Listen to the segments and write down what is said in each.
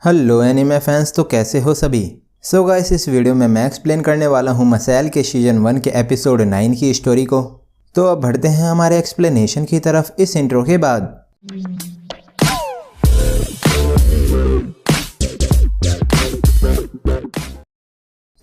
Hello anime fans, तो कैसे हो सभी। सो गाइस, इस वीडियो में मैं एक्सप्लेन करने वाला हूँ मसाइल के सीजन 1 के एपिसोड 9 की स्टोरी को। तो अब बढ़ते हैं हमारे एक्सप्लेनेशन की तरफ इस इंट्रो के बाद।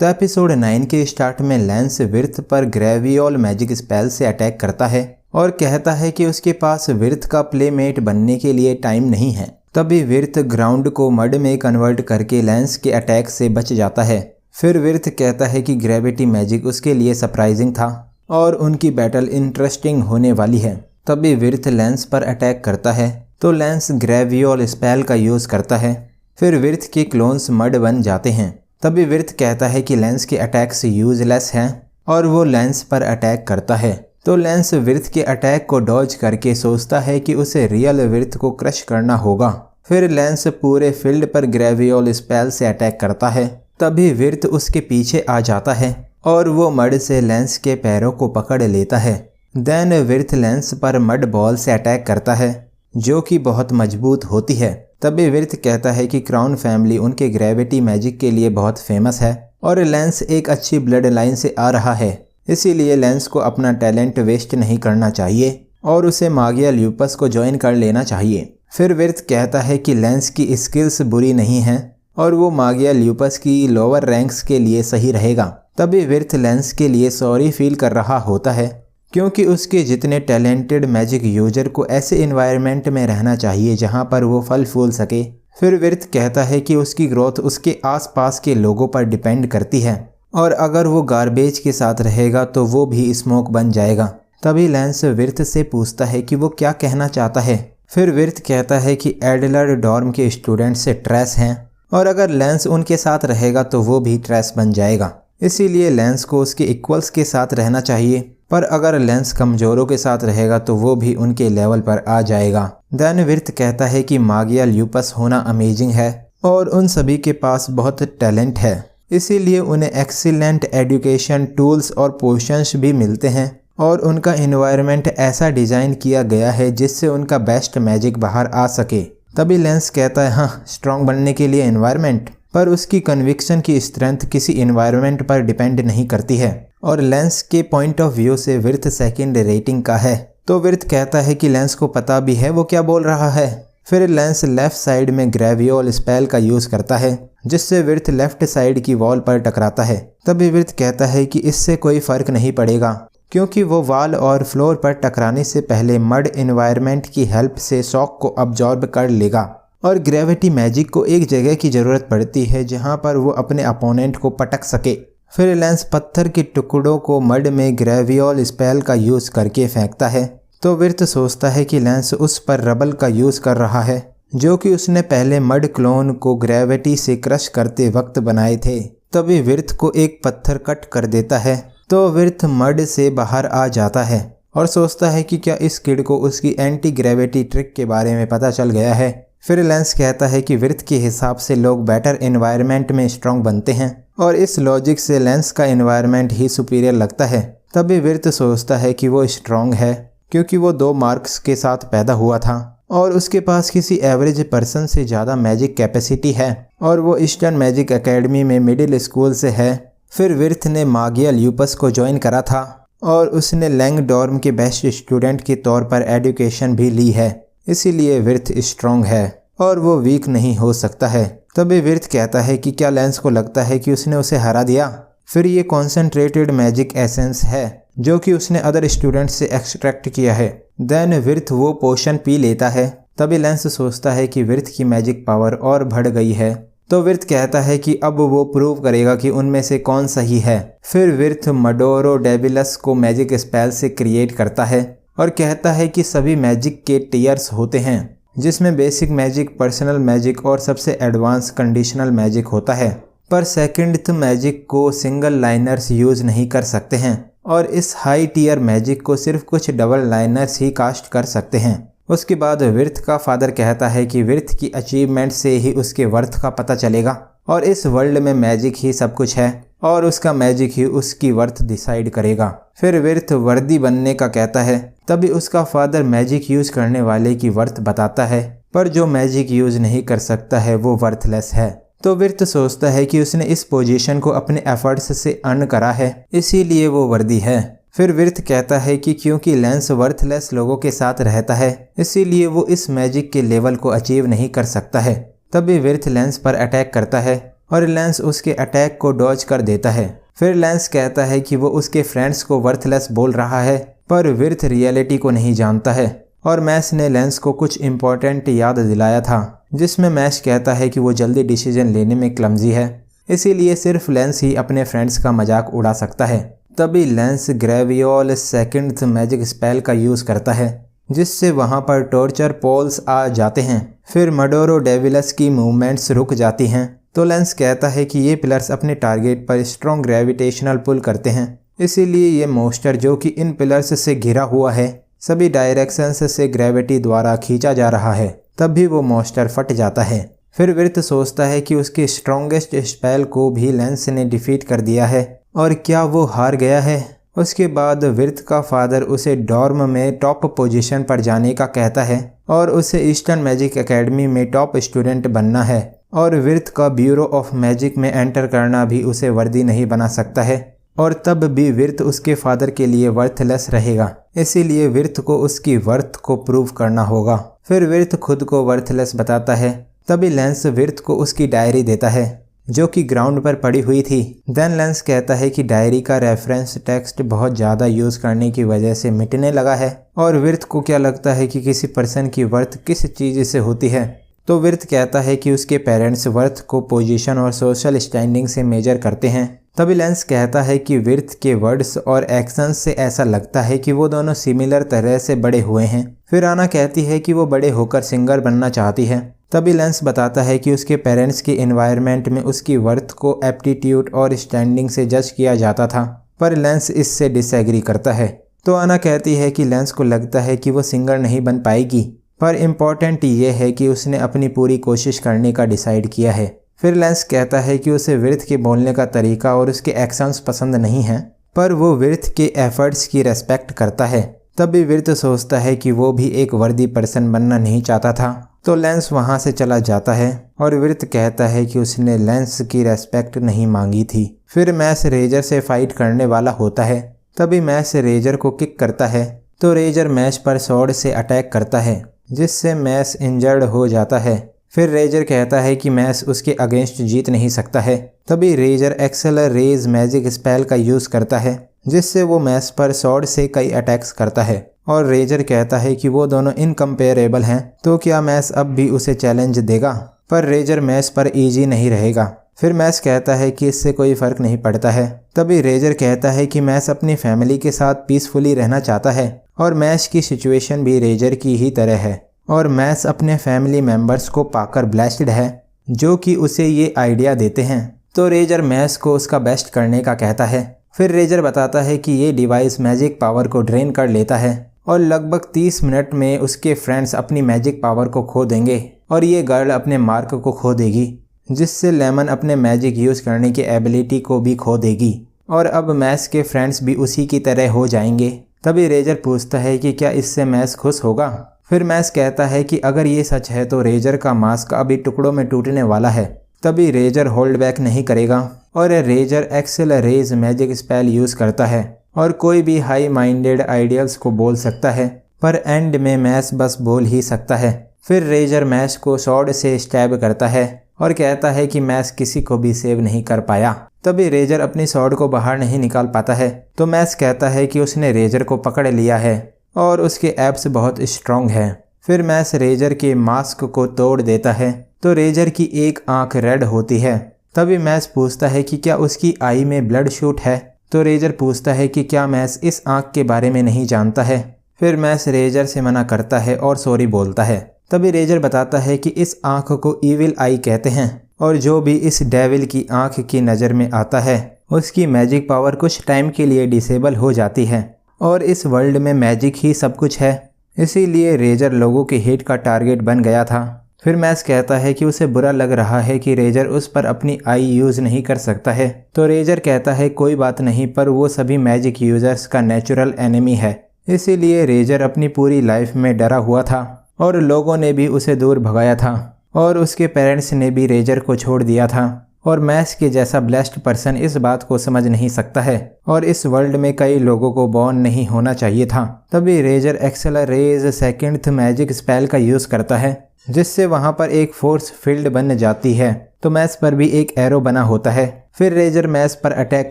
तो एपिसोड 9 के स्टार्ट में लेंस विर्थ पर ग्रेवियोल मैजिक स्पेल से अटैक करता है और कहता है कि उसके पास विर्थ का प्लेमेट बनने के लिए टाइम नहीं है। तभी विर्थ ग्राउंड को मड में कन्वर्ट करके लेंस के अटैक से बच जाता है। फिर विर्थ कहता है कि ग्रेविटी मैजिक उसके लिए सरप्राइजिंग था और उनकी बैटल इंटरेस्टिंग होने वाली है। तभी विर्थ लेंस पर अटैक करता है तो लेंस ग्रेवियोल स्पेल का यूज करता है। फिर विर्थ के क्लोन्स मड बन जाते हैं। तभी विर्थ कहता है कि लेंस के अटैक्स यूजलेस हैं और वो लेंस पर अटैक करता है। तो लेंस विर्थ के अटैक को डॉज करके सोचता है कि उसे रियल विर्थ को क्रश करना होगा। फिर लेंस पूरे फील्ड पर ग्रेवियोल स्पेल से अटैक करता है। तभी विर्थ उसके पीछे आ जाता है और वो मड से लेंस के पैरों को पकड़ लेता है। देन विर्थ लेंस पर मड बॉल से अटैक करता है जो कि बहुत मजबूत होती है। तभी विर्थ कहता है कि क्राउन फैमिली उनके ग्रेविटी मैजिक के लिए बहुत फेमस है और लेंस एक अच्छी ब्लड लाइन से आ रहा है, इसीलिए लेंस को अपना टैलेंट वेस्ट नहीं करना चाहिए और उसे मागिया ल्यूपस को ज्वाइन कर लेना चाहिए। फिर विर्थ कहता है कि लेंस की स्किल्स बुरी नहीं हैं और वो मागिया ल्यूपस की लोअर रैंक्स के लिए सही रहेगा। तभी विर्थ लेंस के लिए सॉरी फील कर रहा होता है क्योंकि उसके जितने टैलेंटेड मैजिक यूजर को ऐसे इन्वायरमेंट में रहना चाहिए जहां पर वो फल फूल सके। फिर विर्थ कहता है कि उसकी ग्रोथ उसके आसपास के लोगों पर डिपेंड करती है और अगर वो गार्बेज के साथ रहेगा तो वो भी स्मोक बन जाएगा। तभी लेंस विर्थ से पूछता है कि वो क्या कहना चाहता है। फिर विर्थ कहता है कि एडलर डॉर्म के स्टूडेंट से ट्रैश हैं और अगर लेंस उनके साथ रहेगा तो वो भी ट्रैश बन जाएगा, इसीलिए लेंस को उसके इक्वल्स के साथ रहना चाहिए, पर अगर लेंस कमजोरों के साथ रहेगा तो वो भी उनके लेवल पर आ जाएगा। देन विर्थ कहता है कि मागिया ल्यूपस होना अमेजिंग है और उन सभी के पास बहुत टैलेंट है, इसीलिए उन्हें एक्सीलेंट एजुकेशन, टूल्स और पोशंस भी मिलते हैं और उनका एनवायरनमेंट ऐसा डिजाइन किया गया है जिससे उनका बेस्ट मैजिक बाहर आ सके। तभी लेंस कहता है हाँ, स्ट्रॉन्ग बनने के लिए एनवायरनमेंट, पर उसकी कन्विक्शन की स्ट्रेंथ किसी एनवायरनमेंट पर डिपेंड नहीं करती है और लेंस के पॉइंट ऑफ व्यू से विर्थ सेकंड रेटिंग का है। तो विर्थ कहता है कि लेंस को पता भी है वो क्या बोल रहा है। फिर लेंस लेफ्ट साइड में ग्रेवियोल स्पेल का यूज करता है जिससे विर्थ लेफ्ट साइड की वॉल पर टकराता है। तभी विर्थ कहता है कि इससे कोई फर्क नहीं पड़ेगा क्योंकि वो वॉल और फ्लोर पर टकराने से पहले मड एनवायरनमेंट की हेल्प से शॉक को अब्जॉर्ब कर लेगा और ग्रेविटी मैजिक को एक जगह की जरूरत पड़ती है जहां पर वो अपने अपोनेंट को पटक सके। फिर लेंस पत्थर के टुकड़ों को मड में ग्रेवियोल स्पेल का यूज करके फेंकता है तो विर्थ सोचता है कि लेंस उस पर रबल का यूज कर रहा है जो कि उसने पहले मड क्लोन को ग्रेविटी से क्रश करते वक्त बनाए थे। तभी विर्थ को एक पत्थर कट कर देता है तो विर्थ मड से बाहर आ जाता है और सोचता है कि क्या इस किड को उसकी एंटी ग्रेविटी ट्रिक के बारे में पता चल गया है। फिर लेंस कहता है कि विर्थ के हिसाब से लोग बेटर एनवायरनमेंट में स्ट्रॉन्ग बनते हैं और इस लॉजिक से लेंस का एनवायरनमेंट ही सुपीरियर लगता है। तभी विर्थ सोचता है कि वो स्ट्रॉन्ग है क्योंकि वो 2 मार्क्स के साथ पैदा हुआ था और उसके पास किसी एवरेज पर्सन से ज़्यादा मैजिक कैपेसिटी है और वो ईस्टर्न मैजिक एकेडमी में मिडिल स्कूल से है। फिर विर्थ ने मागिया ल्यूपस को ज्वाइन करा था और उसने लैंग डॉर्म के बेस्ट स्टूडेंट के तौर पर एजुकेशन भी ली है, इसीलिए विर्थ स्ट्रॉन्ग है और वो वीक नहीं हो सकता है। तभी विर्थ कहता है कि क्या लेंस को लगता है कि उसने उसे हरा दिया। फिर ये कॉन्सेंट्रेटेड मैजिक एसेंस है जो कि उसने अदर स्टूडेंट से एक्सट्रैक्ट किया है। देन विर्थ वो पोशन पी लेता है। तभी लेंस सोचता है कि विर्थ की मैजिक पावर और बढ़ गई है तो विर्थ कहता है कि अब वो प्रूव करेगा कि उनमें से कौन सही है। फिर विर्थ मडोरो डेविलस को मैजिक स्पेल से क्रिएट करता है और कहता है कि सभी मैजिक के टीयर्स होते हैं जिसमें बेसिक मैजिक, पर्सनल मैजिक और सबसे एडवांस कंडीशनल मैजिक होता है, पर सेकंड मैजिक को सिंगल लाइनर्स यूज नहीं कर सकते हैं और इस हाई टीयर मैजिक को सिर्फ कुछ डबल लाइनर्स ही कास्ट कर सकते हैं। उसके बाद विर्थ का फादर कहता है कि विर्थ की अचीवमेंट से ही उसके वर्थ का पता चलेगा और इस वर्ल्ड में मैजिक ही सब कुछ है और उसका मैजिक ही उसकी वर्थ डिसाइड करेगा। फिर विर्थ वर्दी बनने का कहता है। तभी उसका फादर मैजिक यूज करने वाले की वर्थ बताता है पर जो मैजिक यूज नहीं कर सकता है वो वर्थलेस है। तो विर्थ सोचता है कि उसने इस पोजीशन को अपने एफर्ट्स से अर्न करा है, इसीलिए वो वर्दी है। फिर विर्थ कहता है कि क्योंकि लेंस वर्थलेस लोगों के साथ रहता है, इसीलिए वो इस मैजिक के लेवल को अचीव नहीं कर सकता है। तभी विर्थ लेंस पर अटैक करता है और लेंस उसके अटैक को डॉज कर देता है। फिर लेंस कहता है कि वो उसके फ्रेंड्स को वर्थलेस बोल रहा है, पर विर्थ रियलिटी को नहीं जानता है और मैस ने लेंस को कुछ इम्पोर्टेंट याद दिलाया था, जिसमें मैस कहता है कि वो जल्दी डिसीजन लेने में क्लमजी है, इसीलिए सिर्फ लेंस ही अपने फ्रेंड्स का मजाक उड़ा सकता है। तभी लेंस ग्रेवियोल सेकंड मैजिक स्पेल का यूज़ करता है, जिससे वहाँ पर टॉर्चर पोल्स आ जाते हैं। फिर मडोरो डेविलस की मूवमेंट्स रुक जाती हैं, तो लेंस कहता है कि ये पिलर्स अपने टारगेट पर स्ट्रॉन्ग ग्रेविटेशनल पुल करते हैं, इसीलिए ये मोस्टर जो कि इन पिलर्स से घिरा हुआ है सभी डायरेक्शंस से ग्रेविटी द्वारा खींचा जा रहा है। तभी वो मोस्टर फट जाता है। फिर विर्थ सोचता है कि उसके स्ट्रॉन्गेस्ट स्पेल को भी लेंस ने डिफीट कर दिया है, और क्या वो हार गया है। उसके बाद विर्थ का फादर उसे डॉर्म में टॉप पोजीशन पर जाने का कहता है और उसे ईस्टर्न मैजिक एकेडमी में टॉप स्टूडेंट बनना है, और विर्थ का ब्यूरो ऑफ मैजिक में एंटर करना भी उसे वर्दी नहीं बना सकता है, और तब भी विर्थ उसके फादर के लिए वर्थलेस रहेगा, इसीलिए विर्थ को उसकी वर्थ को प्रूव करना होगा। फिर विर्थ खुद को वर्थलेस बताता है। तभी लेंस विर्थ को उसकी डायरी देता है जो कि ग्राउंड पर पड़ी हुई थी। देन लेंस कहता है कि डायरी का रेफरेंस टेक्स्ट बहुत ज़्यादा यूज़ करने की वजह से मिटने लगा है, और विर्थ को क्या लगता है कि किसी पर्सन की वर्थ किस चीज़ से होती है। तो विर्थ कहता है कि उसके पेरेंट्स वर्थ को पोजीशन और सोशल स्टैंडिंग से मेजर करते हैं। तभी लेंस कहता है कि विर्थ के वर्ड्स और एक्शंस से ऐसा लगता है कि वो दोनों सिमिलर तरह से बड़े हुए हैं। फिर आना कहती है कि वो बड़े होकर सिंगर बनना चाहती है। तभी लेंस बताता है कि उसके पेरेंट्स के एनवायरनमेंट में उसकी वर्थ को एप्टीट्यूड और स्टैंडिंग से जज किया जाता था, पर लेंस इससे डिसएग्री करता है। तो आना कहती है कि लेंस को लगता है कि वो सिंगर नहीं बन पाएगी, पर इम्पॉर्टेंट ये है कि उसने अपनी पूरी कोशिश करने का डिसाइड किया है। फिर लेंस कहता है कि उसे विर्थ के बोलने का तरीका और उसके एक्शंस पसंद नहीं हैं, पर वो विर्थ के एफर्ट्स की रेस्पेक्ट करता है। तभी विर्थ सोचता है कि वो भी एक वर्दी पर्सन बनना नहीं चाहता था, तो लेंस वहाँ से चला जाता है और विर्थ कहता है कि उसने लेंस की रेस्पेक्ट नहीं मांगी थी। फिर मैस रेजर से फाइट करने वाला होता है। तभी मैस रेजर को किक करता है, तो रेजर मैस पर स्वॉर्ड से अटैक करता है, जिससे मैस इंजर्ड हो जाता है। फिर रेजर कहता है कि मैस उसके अगेंस्ट जीत नहीं सकता है। तभी रेजर एक्सेलरेज मैजिक स्पेल का यूज़ करता है, जिससे वो मैस पर स्वॉर्ड से कई अटैक्स करता है, और रेजर कहता है कि वो दोनों इनकम्पेरेबल हैं, तो क्या मैस अब भी उसे चैलेंज देगा। पर रेजर मैस पर इजी नहीं रहेगा। फिर मैस कहता है कि इससे कोई फ़र्क नहीं पड़ता है। तभी रेजर कहता है कि मैस अपनी फैमिली के साथ पीसफुली रहना चाहता है, और मैस की सिचुएशन भी रेजर की ही तरह है, और मैस अपने फैमिली मेम्बर्स को पाकर ब्लेस्ड है, जो कि उसे ये आइडिया देते हैं। तो रेजर मैस को उसका बेस्ट करने का कहता है। फिर रेजर बताता है कि ये डिवाइस मैजिक पावर को ड्रेन कर लेता है, और लगभग 30 मिनट में उसके फ्रेंड्स अपनी मैजिक पावर को खो देंगे, और ये गर्ल अपने मार्क को खो देगी, जिससे लेमन अपने मैजिक यूज़ करने की एबिलिटी को भी खो देगी, और अब मैस के फ्रेंड्स भी उसी की तरह हो जाएंगे। तभी रेजर पूछता है कि क्या इससे मैस खुश होगा। फिर मैस कहता है कि अगर ये सच है तो रेजर का मास्क अभी टुकड़ों में टूटने वाला है। तभी रेजर होल्ड बैक नहीं करेगा, और रेजर एक्सेलरेज मैजिक स्पेल यूज़ करता है, और कोई भी हाई माइंडेड आइडियल्स को बोल सकता है, पर एंड में मैस बस बोल ही सकता है। फिर रेजर मैस को स्वॉर्ड से स्टैब करता है और कहता है कि मैस किसी को भी सेव नहीं कर पाया। तभी रेजर अपनी स्वॉर्ड को बाहर नहीं निकाल पाता है, तो मैस कहता है कि उसने रेजर को पकड़ लिया है और उसके एब्स बहुत स्ट्रॉन्ग है। फिर मैस रेजर के मास्क को तोड़ देता है, तो रेजर की एक आंख रेड होती है। तभी मैस पूछता है कि क्या उसकी आई में ब्लड शूट है, तो रेजर पूछता है कि क्या मैस इस आंख के बारे में नहीं जानता है। फिर मैस रेजर से मना करता है और सॉरी बोलता है। तभी रेजर बताता है कि इस आंख को ईविल आई कहते हैं, और जो भी इस डेविल की आंख की नज़र में आता है उसकी मैजिक पावर कुछ टाइम के लिए डिसेबल हो जाती है, और इस वर्ल्ड में मैजिक ही सब कुछ है, इसीलिए रेजर लोगों के हेट का टारगेट बन गया था। फिर मैस कहता है कि उसे बुरा लग रहा है कि रेजर उस पर अपनी आई यूज़ नहीं कर सकता है, तो रेजर कहता है कोई बात नहीं, पर वो सभी मैजिक यूज़र्स का नेचुरल एनिमी है, इसीलिए रेजर अपनी पूरी लाइफ में डरा हुआ था, और लोगों ने भी उसे दूर भगाया था और उसके पेरेंट्स ने भी रेजर को छोड़ दिया था। और मैक्स के जैसा ब्लेस्ड पर्सन इस बात को समझ नहीं सकता है और इस वर्ल्ड में कई लोगों को बॉर्न नहीं होना चाहिए था। तभी रेजर एक्सेलरेज सेकंड मैजिक स्पेल का यूज करता है, जिससे वहां पर एक फोर्स फील्ड बन जाती है। तो मैक्स पर भी एक एरो बना होता है। फिर रेजर मैक्स पर अटैक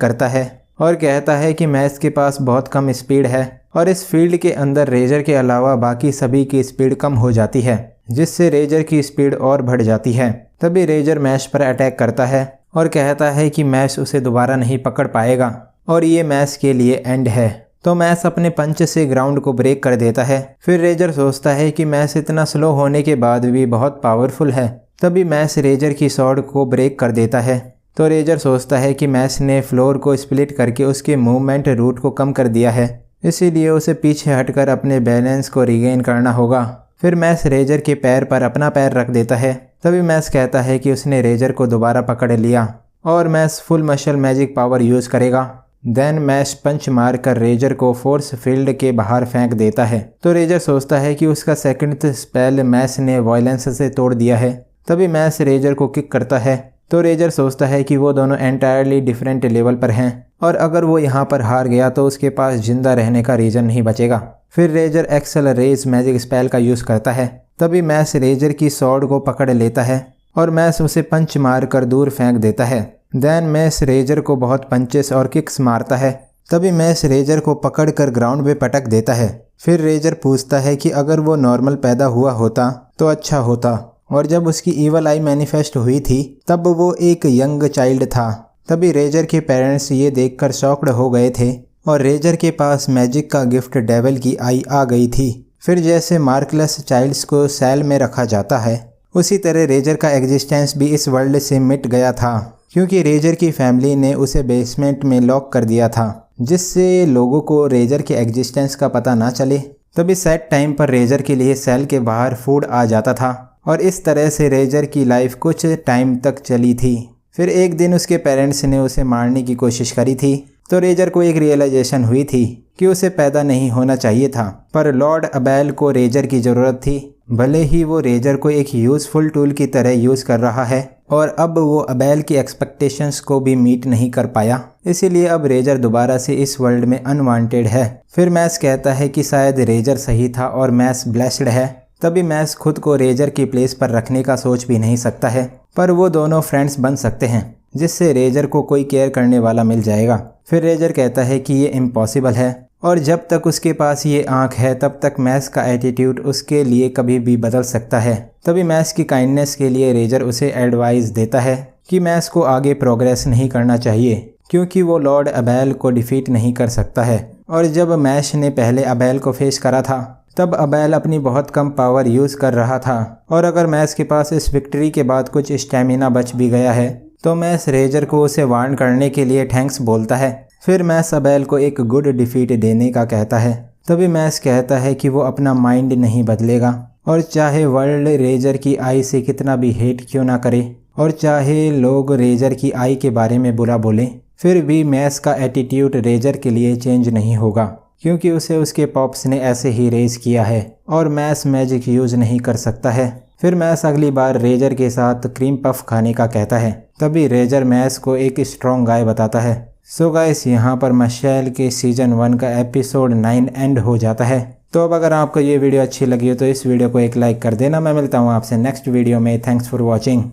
करता है और कहता है कि मैक्स के पास बहुत कम स्पीड है और इस फील्ड के अंदर रेजर के अलावा बाकी सभी की स्पीड कम हो जाती है, जिससे रेजर की स्पीड और बढ़ जाती है। तभी रेजर मैक्स पर अटैक करता है और कहता है कि मैक्स उसे दोबारा नहीं पकड़ पाएगा और ये मैक्स के लिए एंड है। तो मैक्स अपने पंच से ग्राउंड को ब्रेक कर देता है। फिर रेजर सोचता है कि मैक्स इतना स्लो होने के बाद भी बहुत पावरफुल है। तभी मैक्स रेजर की स्वॉर्ड को ब्रेक कर देता है। तो रेजर सोचता है कि मैक्स ने फ्लोर को स्प्लिट करके उसके मूवमेंट रूट को कम कर दिया है, इसीलिए उसे पीछे हटकर अपने बैलेंस को रिगेन करना होगा। फिर मैक्स रेजर के पैर पर अपना पैर रख देता है। तभी मैक्स कहता है कि उसने रेजर को दोबारा पकड़ लिया और max full muscle magic power use करेगा। देन मैक्स पंच मारकर रेजर को फोर्स फील्ड के बाहर फेंक देता है। तो रेजर सोचता है कि उसका सेकंड स्पेल मैक्स ने वायलेंस से तोड़ दिया है। तभी मैक्स रेजर को किक करता है। तो रेजर सोचता है कि वो दोनों एंटायरली डिफरेंट लेवल पर हैं और अगर वो यहाँ पर हार गया तो उसके पास जिंदा रहने का रीजन नहीं बचेगा। फिर रेजर एक्सेलरेज मैजिक स्पेल का यूज करता है। तभी मैक्स रेजर की स्वॉर्ड को पकड़ लेता है और मैक्स उसे पंच मारकर दूर फेंक देता है। देन मैक्स रेजर को बहुत पंचेस और किक्स मारता है। तभी मैक्स रेजर को पकड़कर ग्राउंड पे पटक देता है। फिर रेजर पूछता है कि अगर वो नॉर्मल पैदा हुआ होता तो अच्छा होता, और जब उसकी ईवल आई मैनिफेस्ट हुई थी तब वो एक यंग चाइल्ड था। तभी रेजर के पेरेंट्स ये देखकर शॉक्ड हो गए थे और रेजर के पास मैजिक का गिफ्ट डेविल की आई आ गई थी। फिर जैसे मार्कलेस चाइल्ड्स को सेल में रखा जाता है, उसी तरह रेजर का एग्जिस्टेंस भी इस वर्ल्ड से मिट गया था, क्योंकि रेजर की फैमिली ने उसे बेसमेंट में लॉक कर दिया था, जिससे लोगों को रेजर के एग्जिस्टेंस का पता ना चले। तभी सेट टाइम पर रेजर के लिए सेल के बाहर फूड आ जाता था और इस तरह से रेजर की लाइफ कुछ टाइम तक चली थी। फिर एक दिन उसके पेरेंट्स ने उसे मारने की कोशिश करी थी। तो रेजर को एक रियलाइजेशन हुई थी कि उसे पैदा नहीं होना चाहिए था, पर लॉर्ड अबेल को रेजर की ज़रूरत थी। भले ही वो रेजर को एक यूज़फुल टूल की तरह यूज़ कर रहा है और अब वो अबेल की एक्सपेक्टेशंस को भी मीट नहीं कर पाया, इसीलिए अब रेजर दोबारा से इस वर्ल्ड में अनवांटेड है। फिर मैक्स कहता है कि शायद रेजर सही था और मैक्स ब्लेस्ड है। तभी मैक्स खुद को रेजर की प्लेस पर रखने का सोच भी नहीं सकता है, पर वो दोनों फ्रेंड्स बन सकते हैं, जिससे रेजर को कोई केयर करने वाला मिल जाएगा। फिर रेजर कहता है कि ये इम्पॉसिबल है और जब तक उसके पास ये आँख है तब तक मैक्स का एटीट्यूड उसके लिए कभी भी बदल सकता है। तभी मैक्स की काइंडनेस के लिए रेजर उसे एडवाइस देता है कि मैक्स को आगे प्रोग्रेस नहीं करना चाहिए, क्योंकि वो लॉर्ड अबेल को डिफीट नहीं कर सकता है। और जब मैक्स ने पहले अबेल को फेस करा था तब अबेल अपनी बहुत कम पावर यूज़ कर रहा था, और अगर मैक्स के पास इस विक्ट्री के बाद कुछ स्टेमिना बच भी गया है तो मैक्स रेजर को उसे वार्न करने के लिए थैंक्स बोलता है। फिर मैक्स अबेल को एक गुड डिफीट देने का कहता है। तभी मैक्स कहता है कि वो अपना माइंड नहीं बदलेगा, और चाहे वर्ल्ड रेजर की आई से कितना भी हेट क्यों ना करे और चाहे लोग रेजर की आई के बारे में बुरा बोलें, फिर भी मैक्स का एटीट्यूड रेजर के लिए चेंज नहीं होगा, क्योंकि उसे उसके पॉप्स ने ऐसे ही रेज किया है और मैक्स मैजिक यूज़ नहीं कर सकता है। फिर मैक्स अगली बार रेजर के साथ क्रीम पफ खाने का कहता है। तभी रेजर मैक्स को एक स्ट्रॉन्ग गाय बताता है। सो गाइस, यहाँ पर मशाल के सीजन 1 का एपिसोड 9 एंड हो जाता है। तो अब अगर आपको ये वीडियो अच्छी लगी हो तो इस वीडियो को एक लाइक कर देना। मैं मिलता हूँ आपसे नेक्स्ट वीडियो में। Thanks for watching.